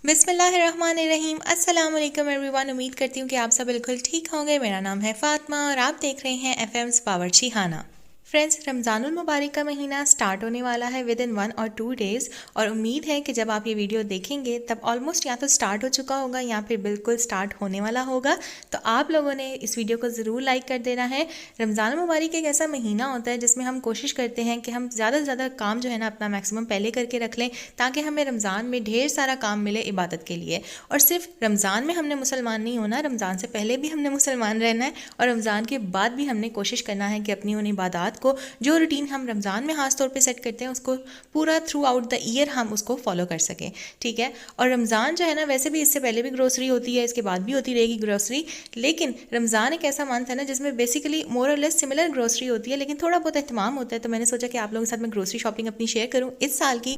बिस्मिल्लाहिर्रहमानिर्रहीम। अस्सलाम वालेकुम एवरीवन। उम्मीद करती हूँ कि आप सब बिल्कुल ठीक होंगे। मेरा नाम है फ़ातिमा और आप देख रहे हैं एफएम्स बावर्ची खाना। फ्रेंड्स, रमज़ानुल मुबारक का महीना स्टार्ट होने वाला है विद इन 1 और 2 डेज़ और उम्मीद है कि जब आप ये वीडियो देखेंगे तब ऑलमोस्ट या तो स्टार्ट हो चुका होगा या फिर बिल्कुल स्टार्ट होने वाला होगा। तो आप लोगों ने इस वीडियो को ज़रूर लाइक कर देना है। रमज़ानुल मुबारक एक ऐसा महीना होता है जिसमें हम कोशिश करते हैं कि हम ज़्यादा से ज़्यादा काम जो है ना अपना मैक्सिमम पहले करके रख लें ताकि हमें रमज़ान में ढेर सारा काम मिले इबादत के लिए। और सिर्फ रमज़ान में हमने मुसलमान नहीं होना, रमज़ान से पहले भी हमने मुसलमान रहना है और रमज़ान के बाद भी हमने कोशिश करना है कि अपनी उन इबादत को, जो रूटीन हम रमज़ान में खास तौर पे सेट करते हैं, उसको पूरा थ्रू आउट द ईयर हम उसको फॉलो कर सकें। ठीक है। और रमज़ान जो है ना, वैसे भी इससे पहले भी ग्रोसरी होती है, इसके बाद भी होती रहेगी ग्रोसरी, लेकिन रमज़ान एक ऐसा मंथ है ना जिसमें बेसिकली मोर और लेस सिमिलर ग्रोसरी होती है लेकिन थोड़ा बहुत एहतमाम होता है। तो मैंने सोचा कि आप लोगों के साथ मैं ग्रोसरी शॉपिंग अपनी शेयर करूँ इस साल की।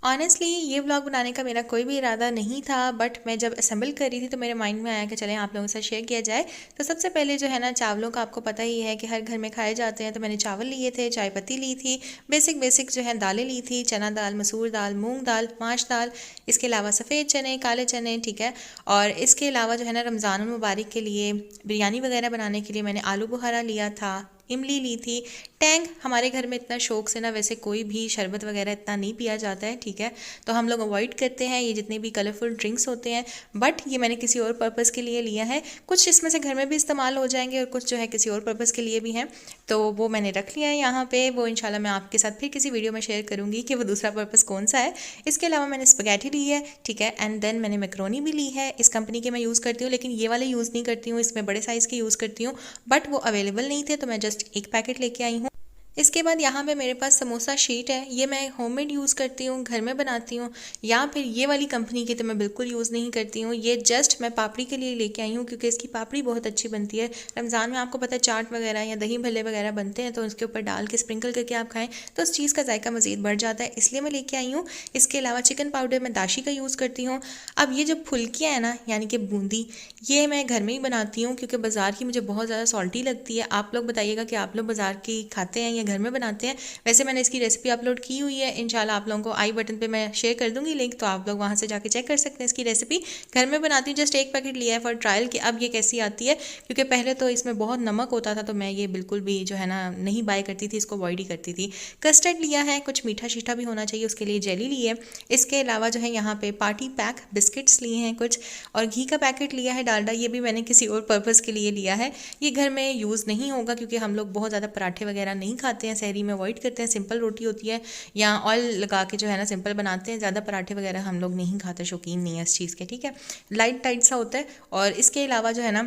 ऑनेस्टली ये व्लॉग बनाने का मेरा कोई भी इरादा नहीं था, बट मैं जब असेंबल कर रही थी तो मेरे माइंड में आया कि चलें आप लोगों के साथ शेयर किया जाए। तो सबसे पहले जो है ना, चावलों का आपको पता ही है कि हर घर में खाए जाते हैं। तो मैंने चावल लिए थे, चाय पत्ती ली थी, बेसिक जो है दालें ली थी, चना दाल, मसूर दाल, मूंग दाल, माश दाल, इसके अलावा सफ़ेद चने, काले चने। ठीक है। और इसके अलावा जो है ना, रमज़ान मुबारक के लिए बिरयानी वगैरह बनाने के लिए मैंने आलू बुखारा लिया था, इमली ली थी, टैंग। हमारे घर में इतना शौक से ना वैसे कोई भी शरबत वगैरह इतना नहीं पिया जाता है। ठीक है। तो हम लोग अवॉइड करते हैं ये जितने भी कलरफुल ड्रिंक्स होते हैं, बट ये मैंने किसी और पर्पज़ के लिए लिया है। कुछ इसमें से घर में भी इस्तेमाल हो जाएंगे और कुछ जो है किसी और पर्पज़ के लिए भी हैं। तो वो मैंने रख लिया है यहाँ पे। वो इंशाल्लाह मैं आपके साथ फिर किसी वीडियो में शेयर करूँगी कि वो दूसरा पर्पज़ कौन सा है। इसके अलावा मैंने स्पगैटी ली है। ठीक है। एंड देन मैंने मैक्रोनी भी ली है। इस कंपनी के मैं यूज़ करती हूँ, लेकिन ये वाले यूज़ नहीं करती हूँ, इसमें बड़े साइज़ के यूज़ करती हूँ, बट वो अवेलेबल नहीं थे तो मैं जस्ट एक पैकेट लेके आई हूँ। इसके बाद यहाँ पे मेरे पास समोसा शीट है। ये मैं होममेड यूज़ करती हूँ, घर में बनाती हूँ। या फिर ये वाली कंपनी की तो मैं बिल्कुल यूज़ नहीं करती हूँ। ये जस्ट मैं पापड़ी के लिए लेके आई हूँ क्योंकि इसकी पापड़ी बहुत अच्छी बनती है। रमज़ान में आपको पता है चाट वगैरह या दही भल्ले वगैरह बनते हैं, तो उसके ऊपर डाल के स्प्रिंकल करके आप खाएं तो उस चीज़ का जायका मज़ीद बढ़ जाता है, इसलिए मैं लेके आई हूँ। इसके अलावा चिकन पाउडर मैं दाशी का यूज़ करती हूँ। अब ये जो फुल्कियाँ हैं ना, यानी कि बूंदी, ये मैं घर में ही बनाती हूँ क्योंकि बाज़ार की मुझे बहुत ज़्यादा सॉल्टी लगती है। आप लोग बताइएगा कि आप लोग बाज़ार की खाते हैं या घर में बनाते हैं। वैसे मैंने इसकी रेसिपी अपलोड की हुई है, इंशाल्लाह आप लोगों को आई बटन पे मैं शेयर कर दूंगी लिंक, तो आप लोग वहाँ से जाके चेक कर सकते हैं इसकी रेसिपी। घर में बनाती हूँ, जस्ट एक पैकेट लिया है फॉर ट्रायल कि अब ये कैसी आती है, क्योंकि पहले तो इसमें बहुत नमक होता था तो मैं ये बिल्कुल भी जो है ना नहीं बाय करती थी, इसको अवॉइड ही करती थी। कस्टर्ड लिया है, कुछ मीठा शीठा भी होना चाहिए, उसके लिए जेली ली है। इसके अलावा जो है यहाँ पे पार्टी पैक बिस्किट्स लिए हैं कुछ, और घी का पैकेट लिया है, डालडा, ये भी मैंने किसी और पर्पज़ के लिए लिया है। ये घर में यूज़ नहीं होगा क्योंकि हम लोग बहुत ज़्यादा पराठे वगैरह नहीं खाते हैं, सहरी में अवॉइड करते हैं, सिंपल रोटी होती है या ऑयल लगा के जो है ना सिंपल बनाते हैं। ज़्यादा पराठे वगैरह हम लोग नहीं खाते, शौकीन नहीं है इस चीज़ के। ठीक है। लाइट टाइट सा होता है। और इसके अलावा जो है ना,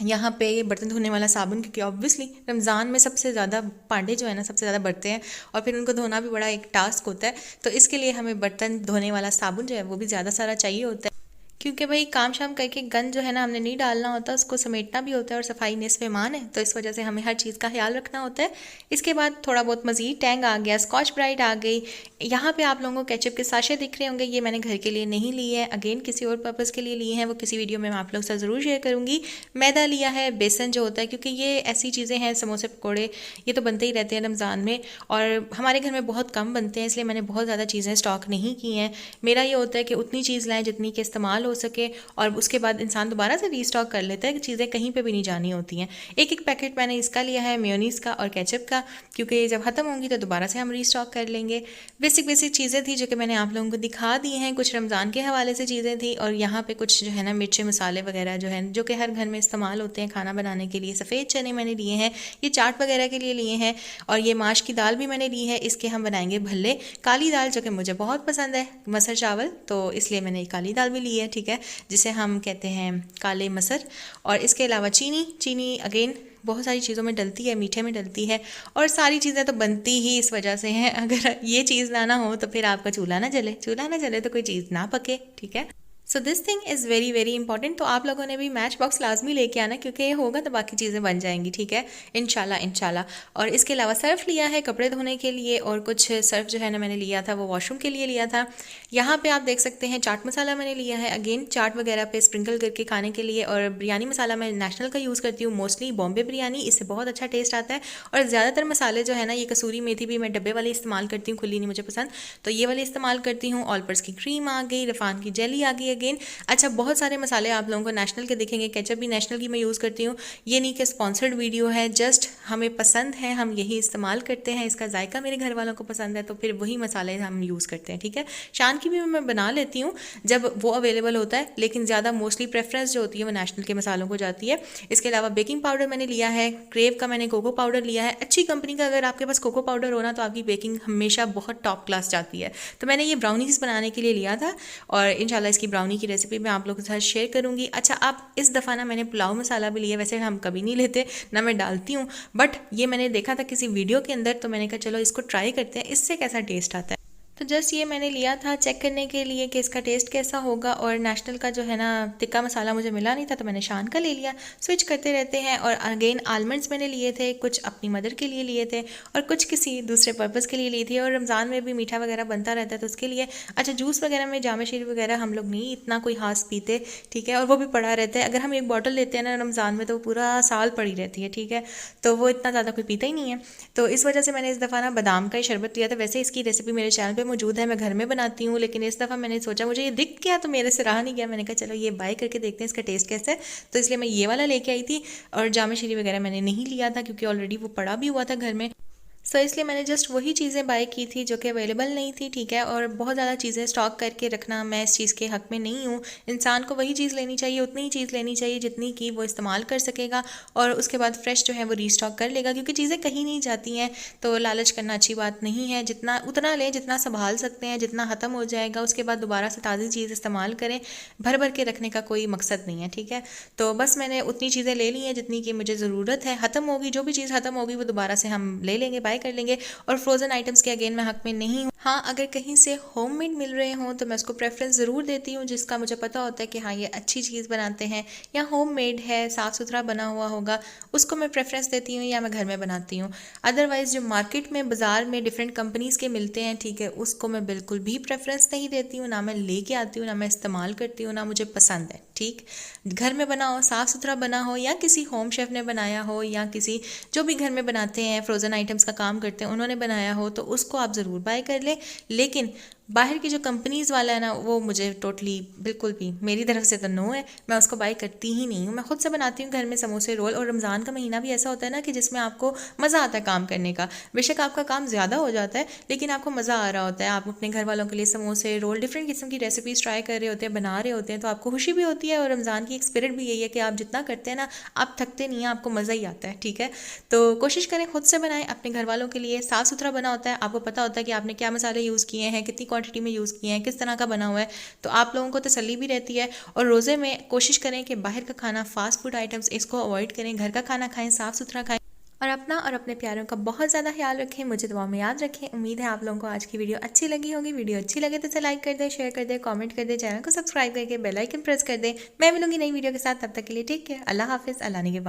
यहाँ पे बर्तन धोने वाला साबुन, क्योंकि ऑब्वियसली रमज़ान में सबसे ज़्यादा पांडे जो है ना सबसे ज़्यादा बढ़ते हैं और फिर उनको धोना भी बड़ा एक टास्क होता है, तो इसके लिए हमें बर्तन धोने वाला साबुन जो है वो भी ज़्यादा सारा चाहिए होता है, क्योंकि भाई काम शाम करके गंद जो है ना हमने नहीं डालना होता, उसको समेटना भी होता है और सफाई निस्फ़ ईमान है, तो इस वजह से हमें हर चीज़ का ख्याल रखना होता है। इसके बाद थोड़ा बहुत मज़ीद टैंग आ गया, स्कॉच ब्राइट आ गई। यहाँ पे आप लोगों को केचप के साशे दिख रहे होंगे, ये मैंने घर के लिए नहीं लिए है, अगेन किसी और पर्पज़ के लिए लिए हैं, वो किसी वीडियो में मैं आप लोग से ज़रूर शेयर करूँगी। मैदा लिया है, बेसन जो होता है, क्योंकि ये ऐसी चीज़ें हैं, समोसे पकौड़े ये तो बनते ही रहते हैं रमज़ान में और हमारे घर में बहुत कम बनते हैं, इसलिए मैंने बहुत ज़्यादा चीज़ें स्टॉक नहीं की हैं। मेरा ये होता है कि उतनी चीज़ लाएँ जितनी के इस्तेमाल हो सके और उसके बाद इंसान दोबारा से रीस्टॉक कर लेता है कि चीज़ें कहीं पे भी नहीं जानी होती हैं। एक एक पैकेट मैंने इसका लिया है, मेयोनीज़ का और केचप का, क्योंकि जब ख़त्म होंगी तो दोबारा से हम रीस्टॉक कर लेंगे। बेसिक चीज़ें थी जो कि मैंने आप लोगों को दिखा दी हैं, कुछ रमज़ान के हवाले से चीज़ें थी और यहाँ पे कुछ जो है ना मिर्चे मसाले वगैरह जो है जो कि हर घर में इस्तेमाल होते हैं खाना बनाने के लिए। सफ़ेद चने मैंने लिए हैं, ये चाट वगैरह के लिए लिए हैं, और ये माश की दाल भी मैंने ली है, इसके हम बनाएंगे भल्ले। काली दाल जो कि मुझे बहुत पसंद है, मसर चावल, तो इसलिए मैंने काली दाल भी ली है। ठीक है। जिसे हम कहते हैं काले मसर। और इसके अलावा चीनी अगेन बहुत सारी चीज़ों में डलती है, मीठे में डलती है, और सारी चीज़ें तो बनती ही इस वजह से हैं। अगर ये चीज़ ना हो तो फिर आपका चूल्हा ना जले तो कोई चीज़ ना पके। ठीक है। So this thing is very very important. तो आप लोगों ने भी मैच बॉक्स लाजमी लेके आना, क्योंकि ये होगा तो बाकी चीज़ें बन जाएंगी, ठीक है, इंशाल्लाह इंशाल्लाह। और इसके अलावा सर्फ लिया है कपड़े धोने के लिए, और कुछ सर्फ जो है ना मैंने लिया था वो वॉशरूम के लिए लिया था। यहाँ पे आप देख सकते हैं चाट मसाला मैंने लिया है, अगेन चाट वगैरह पे स्प्रिंकल करके खाने के लिए। और बिरयानी मसाला मैं नेशनल का यूज़ करती हूँ, मोस्टली बॉम्बे बिरयानी, इससे बहुत अच्छा टेस्ट आता है। और ज़्यादातर मसाले जो है ना, ये कसूरी मेथी भी मैं डब्बे वाली इस्तेमाल करती हूँ, खुली नहीं मुझे पसंद, तो ये वाली इस्तेमाल करती हूँ। ऑलपर्स की क्रीम आ गई, रफान की जेली आ गई अगेन। अच्छा, बहुत सारे मसाले आप लोगों को नेशनल के दिखेंगे, केचप भी नेशनल की मैं यूज़ करती हूँ। ये नहीं कि स्पॉन्सर्ड वीडियो है, जस्ट हमें पसंद है, हम यही इस्तेमाल करते हैं, इसका जायका मेरे घर वालों को पसंद है, तो फिर वही मसाले हम यूज़ करते हैं, ठीक है। शान की भी मैं बना लेती हूँ जब वो अवेलेबल होता है, लेकिन ज़्यादा मोस्टली प्रेफरेंस जो होती है वो नेशनल के मसालों को जाती है। इसके अलावा बेकिंग पाउडर मैंने लिया है, क्रेव का मैंने कोको पाउडर लिया है। अच्छी कंपनी का अगर आपके पास कोको पाउडर हो ना, तो आपकी बेकिंग हमेशा बहुत टॉप क्लास जाती है। तो मैंने ये ब्राउनीज बनाने के लिए लिया था, और इंशाल्लाह इसकी ब्राउनी की रेसिपी मैं आप लोगों के साथ शेयर करूंगी। अच्छा, आप इस दफ़ा ना मैंने पुलाव मसाला भी लिया, वैसे हम कभी नहीं लेते ना, मैं डालती हूँ, बट ये मैंने देखा था किसी वीडियो के अंदर, तो मैंने कहा चलो इसको ट्राई करते हैं, इससे कैसा टेस्ट आता है। तो जस्ट ये मैंने लिया था चेक करने के लिए कि इसका टेस्ट कैसा होगा। और नेशनल का जो है ना टिक्का मसाला मुझे मिला नहीं था, तो मैंने शान का ले लिया। स्विच करते रहते हैं। और अगेन आलमंड्स मैंने लिए थे, कुछ अपनी मदर के लिए लिए थे, और कुछ किसी दूसरे पर्पज़ के लिए लिए थे। और रमज़ान में भी मीठा वगैरह बनता रहता है, तो उसके लिए। अच्छा, जूस वगैरह में जाम शीर वगैरह हम लोग नहीं इतना कोई खास पीते, ठीक है, और वो भी पड़ा रहता है। अगर हम एक बॉटल लेते हैं ना रमज़ान में, तो वो पूरा साल पड़ी रहती है, ठीक है, तो वो इतना ज़्यादा कोई पीता ही नहीं है। तो इस वजह से मैंने इस दफ़ा ना बादाम का ही शरबत लिया था। वैसे इसकी रेसिपी मेरे चैनल पे मौजूद है, मैं घर में बनाती हूँ, लेकिन इस दफ़ा मैंने सोचा, मुझे ये दिख गया तो मेरे से रहा नहीं गया, मैंने कहा चलो ये बाय करके देखते हैं इसका टेस्ट कैसा है। तो इसलिए मैं ये वाला लेके आई थी। और जाम शीरी वगैरह मैंने नहीं लिया था, क्योंकि ऑलरेडी वो पड़ा भी हुआ था घर में। सो इसलिए मैंने जस्ट वही चीज़ें बाय की थी जो कि अवेलेबल नहीं थी, ठीक है। और बहुत ज़्यादा चीज़ें स्टॉक करके रखना, मैं इस चीज़ के हक़ में नहीं हूँ। इंसान को वही चीज़ लेनी चाहिए, उतनी ही चीज़ लेनी चाहिए जितनी की वो इस्तेमाल कर सकेगा, और उसके बाद फ्रेश जो है वो रीस्टॉक कर लेगा, क्योंकि चीज़ें कहीं नहीं जाती हैं। तो लालच करना अच्छी बात नहीं है, जितना उतना लें जितना संभाल सकते हैं, जितना ख़त्म हो जाएगा उसके बाद दोबारा से ताज़ी चीज़ इस्तेमाल करें। भर भर के रखने का कोई मकसद नहीं है, ठीक है। तो बस मैंने उतनी चीज़ें ले ली हैं जितनी की मुझे ज़रूरत है। ख़त्म होगी, जो भी चीज़ ख़त्म होगी वो दोबारा से हम ले लेंगे, बाय कर लेंगे। और फ्रोज़न आइटम्स के अगेन मैं हक़ में नहीं हूँ। हाँ, अगर कहीं से होममेड मिल रहे हों तो मैं उसको प्रेफरेंस ज़रूर देती हूँ, जिसका मुझे पता होता है कि हाँ ये अच्छी चीज़ बनाते हैं, या होममेड है, साफ़ सुथरा बना हुआ होगा, उसको मैं प्रेफरेंस देती हूँ, या मैं घर में बनाती हूँ। अदरवाइज़ जो मार्केट में बाज़ार में डिफरेंट कंपनीज़ के मिलते हैं, ठीक है, उसको मैं बिल्कुल भी प्रेफरेंस नहीं देती हूँ, ना मैं लेके आती हूँ, ना मैं इस्तेमाल करती हूँ, ना मुझे पसंद है, ठीक। घर में बना हो, साफ़ सुथरा बना हो, या किसी होम शेफ़ ने बनाया हो, या किसी जो भी घर में बनाते हैं फ्रोज़न आइटम्स का काम करते हैं उन्होंने बनाया हो, तो उसको आप ज़रूर बाय कर लें। लेकिन बाहर की जो कंपनीज़ वाला है ना, वो मुझे टोटली बिल्कुल भी, मेरी तरफ से तो नो है, मैं उसको बाय करती ही नहीं हूँ। मैं खुद से बनाती हूँ घर में समोसे रोल। और रमज़ान का महीना भी ऐसा होता है ना कि जिसमें आपको मज़ा आता है काम करने का। बेशक आपका काम ज़्यादा हो जाता है, लेकिन आपको मज़ा आ रहा होता है। आप अपने घर वालों के लिए समोसे रोल डिफरेंट किस्म की रेसिपीज़ ट्राई कर रहे होते हैं, बना रहे होते हैं, तो आपको खुशी भी होती है। और रमज़ान की एक स्पिरिट भी यही है कि आप जितना करते हैं ना, आप थकते नहीं हैं, आपको मज़ा ही आता है, ठीक है। तो कोशिश करें खुद से बनाएं, अपने घर वालों के लिए। साफ़ सुथरा बना होता है, आपको पता होता है कि आपने क्या मसाले यूज़ किए हैं, कितनी क्वांटिटी में यूज़ किए हैं, किस तरह का बना हुआ है, तो आप लोगों को तसल्ली भी रहती है। और रोज़े में कोशिश करें कि बाहर का खाना, फास्ट फूड आइटम्स, इसको अवॉइड करें, घर का खाना खाएं, साफ़ सुथरा खाएं, और अपना और अपने प्यारों का बहुत ज़्यादा ख्याल रखें। मुझे दुआ में याद रखें। उम्मीद है आप लोगों को आज की वीडियो अच्छी लगी होगी। वीडियो अच्छी लगे तो इसे लाइक कर दें, शेयर कर दें, कमेंट कर दें, चैनल को सब्सक्राइब करके बेल आइकन प्रेस कर दें। मैं मिलूंगी नई वीडियो के साथ, तब तक के लिए टेक केयर, अल्लाह हाफिज़, अल्लाह निगहबान।